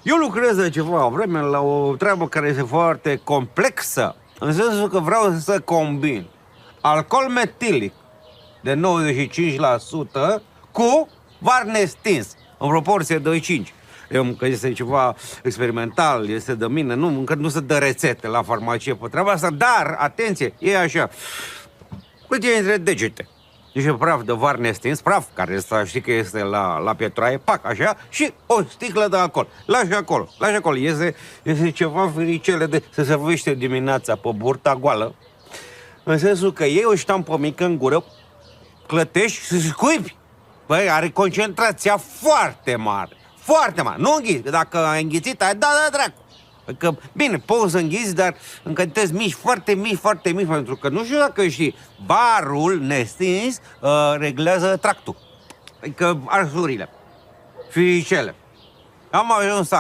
Eu lucrez de ceva vreme la o treabă care este foarte complexă, în sensul că vreau să combin alcool metilic de 95% cu varne stins, în proporție de 5. Că este ceva experimental, este de mine, încă nu se dă rețete la farmacie pe treaba asta, dar, atenție, e așa, cât e între degete. Deci praf de varne stins, praf, care ăsta știi că este la pietroaie, pac, așa, și o sticlă de alcool. Lași acolo. Este ceva fericele de se servește dimineața pe burta goală, în sensul că iei o ștampă mică în gură, clătești și scuipi. Băi, are concentrația foarte mare. Foarte mare. Nu înghiți. Dacă ai înghițit, ai da dracu. Că, bine, poți să înghiți, dar în cantități mici, foarte mici, pentru că nu știu dacă știi, barul nestins reglează tractul. Adică arsurile, fiicele. Am ajuns